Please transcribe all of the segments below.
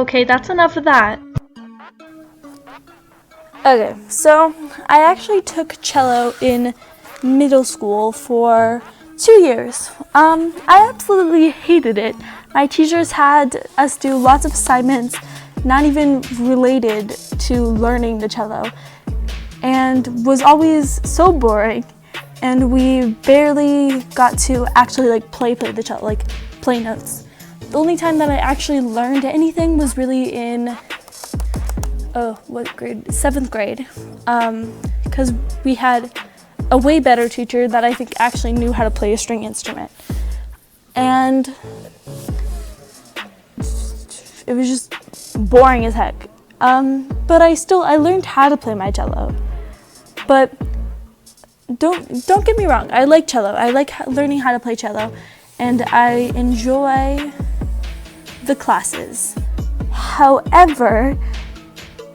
Okay, that's enough of that. Okay, so I actually took cello in middle school for 2 years. I absolutely hated it. My teachers had us do lots of assignments not even related to learning the cello, and was always so boring, and we barely got to actually play the cello, play notes. The only time that I actually learned anything was really in what grade? 7th grade, because we had a way better teacher that I think actually knew how to play a string instrument, and it was just boring as heck. But I learned how to play my cello. But don't get me wrong, I like cello. I like learning how to play cello, and I enjoy the classes. However,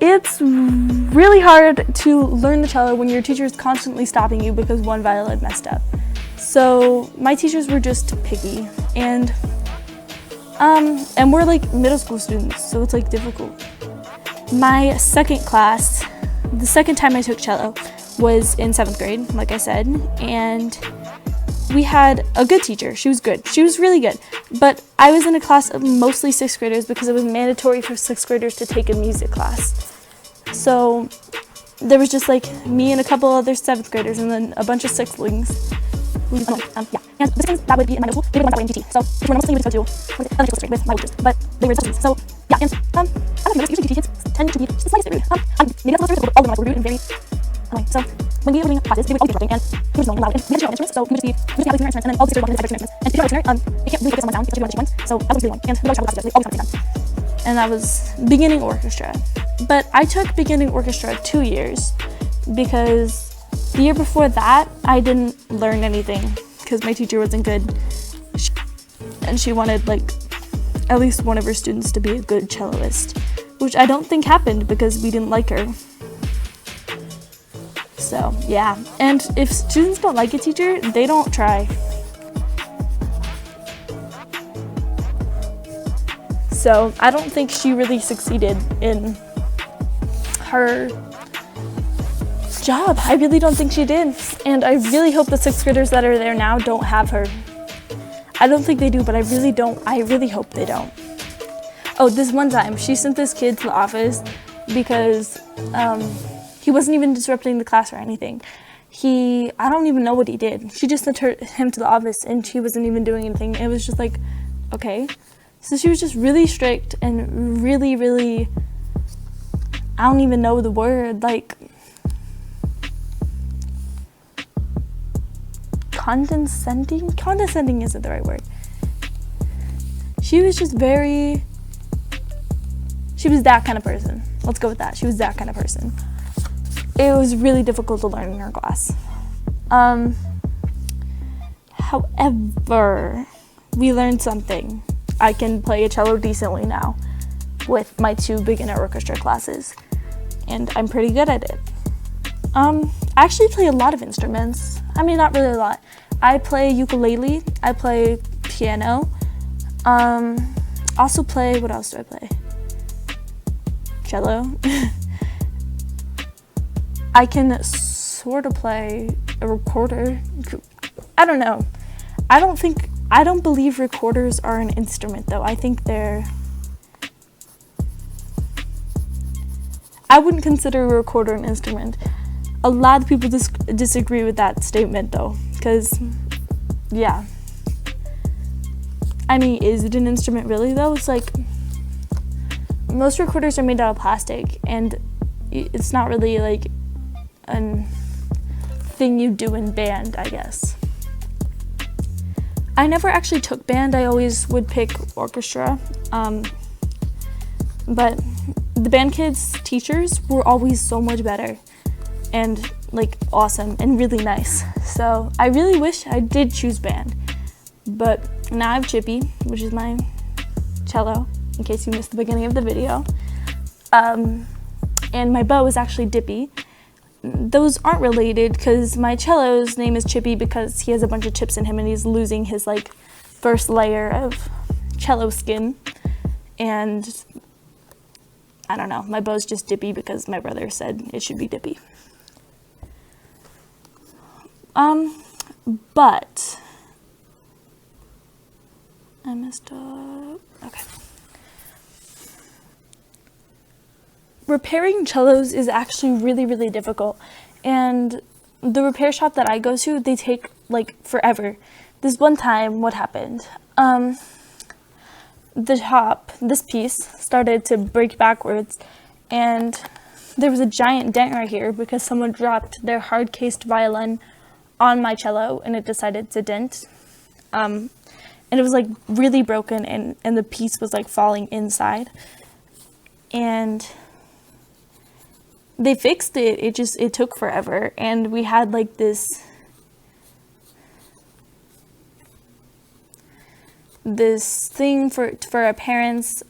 it's really hard to learn the cello when your teacher is constantly stopping you because one violin messed up. So my teachers were just picky, and we're middle school students, so it's difficult. My second class, the second time I took cello, was in 7th grade, like I said, and we had a good teacher. She was good. She was really good. But I was in a class of mostly 6th graders because it was mandatory for 6th graders to take a music class. So there was just me and a couple other 7th graders and then a bunch of sixlings. And the sixlings that would be in my middle school, they were the ones that were in GT. So if you were mostly, you would go to elementary school with my teachers, but they were sixlings. So yeah, and I don't know, usually GT kids tend to be just the slightest bit rude. Maybe that's a little bit, all of them were rude and very annoying. So when we were doing classes, they would all be interrupting, and he was annoying and loud. And we had to share our instruments, so we would just be having our instruments, and then all the sisters walking into their instruments. And if you're not a listener, you can't really focus someone down, you have to do one each one. So that was really annoying. And we always had to they always had to be done. And that was beginning orchestra. But I took beginning orchestra 2 years because the year before that, I didn't learn anything because my teacher wasn't good. And she wanted at least one of her students to be a good celloist, which I don't think happened because we didn't like her. So yeah, and if students don't like a teacher, they don't try. So I don't think she really succeeded in her job. I really don't think she did. And I really hope the 6th graders that are there now don't have her. I don't think they do, but I really hope they don't. Oh, this one time, she sent this kid to the office because he wasn't even disrupting the class or anything. I don't even know what he did. She just sent him to the office and he wasn't even doing anything. It was just okay. So she was just really strict and really, really, I don't even know the word, condescending? Condescending isn't the right word. She was just she was that kind of person. Let's go with that. She was that kind of person. It was really difficult to learn in her class. However, we learned something. I can play a cello decently now with my 2 beginner orchestra classes, and I'm pretty good at it. I actually play a lot of instruments. I mean, not really a lot. I play ukulele, I play piano, also play, what else do I play? Cello. I can sort of play a recorder. I don't know. I don't believe recorders are an instrument though. I think I wouldn't consider a recorder an instrument. A lot of people disagree with that statement though, because yeah. I mean, is it an instrument really though? It's most recorders are made out of plastic, and it's not really a thing you do in band, I guess. I never actually took band. I always would pick orchestra, but the band kids' teachers were always so much better and awesome and really nice. So I really wish I did choose band, but now I have Chippy, which is my cello, in case you missed the beginning of the video, and my bow is actually Dippy. Those aren't related because my cello's name is Chippy because he has a bunch of chips in him and he's losing his first layer of cello skin, and I don't know, my bow's just dippy because my brother said it should be dippy. But I messed up. Okay. Repairing cellos is actually really, really difficult. And the repair shop that I go to, they take like forever. This one time, what happened? This piece started to break backwards, and there was a giant dent right here because someone dropped their hard-cased violin on my cello and it decided to dent. And it was like really broken, and the piece was like falling inside. And they fixed it. It took forever, and we had like this thing for our parents.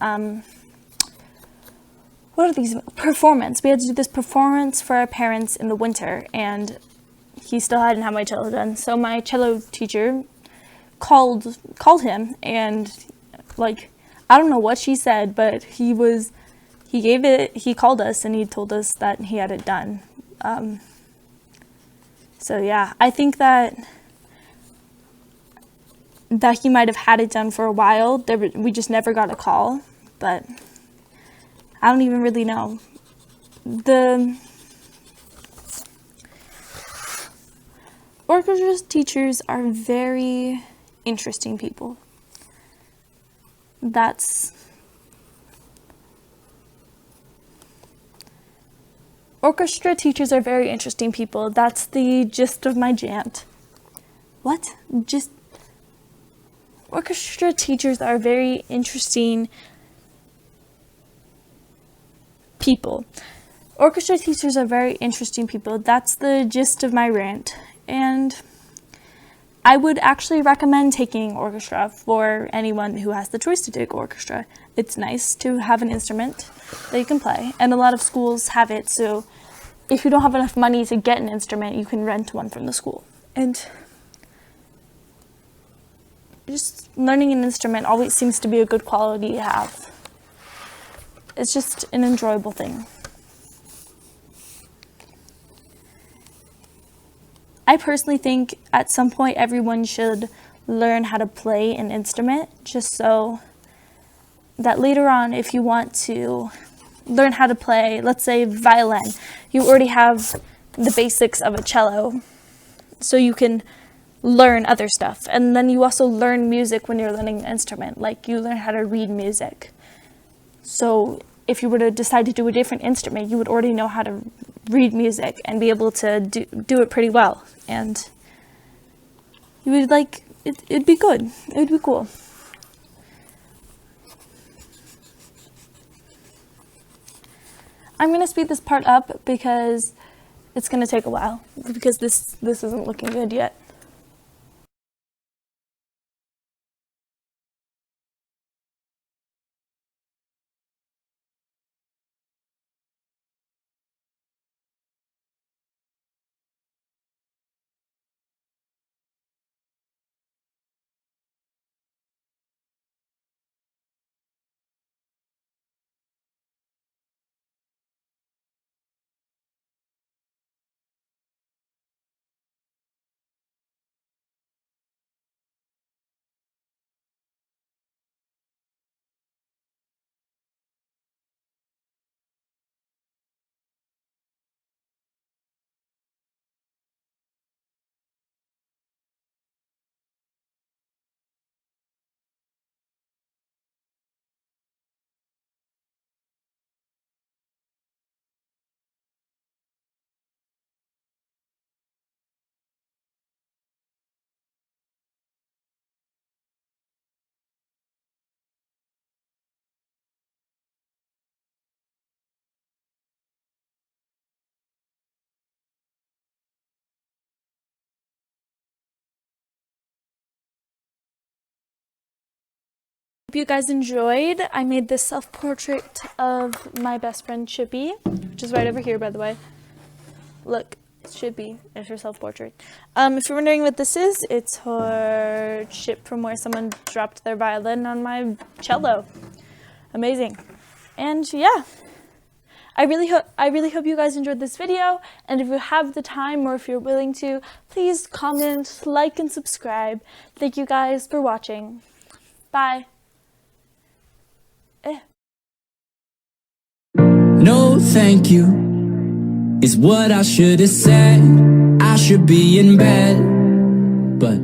What are these? Performance. We had to do this performance for our parents in the winter, and he still hadn't had my cello done. So my cello teacher called him, and like, I don't know what she said, but he called us and he told us that he had it done. So yeah, I think that he might have had it done for a while. We just never got a call, but I don't even really know. The orchestra teachers are very interesting people. Orchestra teachers are very interesting people. That's the gist of my jant. What? Orchestra teachers are very interesting people. Orchestra teachers are very interesting people. That's the gist of my rant. And I would actually recommend taking orchestra for anyone who has the choice to take orchestra. It's nice to have an instrument that you can play, and a lot of schools have it, so if you don't have enough money to get an instrument, you can rent one from the school. And just learning an instrument always seems to be a good quality to have. It's just an enjoyable thing. I personally think at some point everyone should learn how to play an instrument, just so that later on, if you want to learn how to play, let's say violin, you already have the basics of a cello, so you can learn other stuff. And then you also learn music when you're learning an instrument, like you learn how to read music. So if you were to decide to do a different instrument, you would already know how to read music and be able to do it pretty well. And you would like, it'd be good. It would be cool. I'm going to speed this part up because it's going to take a while, because this isn't looking good yet. Hope you guys enjoyed. I made this self-portrait of my best friend Chippy, which is right over here, by the way. Look, it's Chippy. It's her self-portrait. If you're wondering what this is, it's her chip from where someone dropped their violin on my cello. Amazing. And yeah, I really hope you guys enjoyed this video, and if you have the time or if you're willing to, please comment, like, and subscribe. Thank you guys for watching. Bye. No, thank you is what I should have said. I should be in bed, but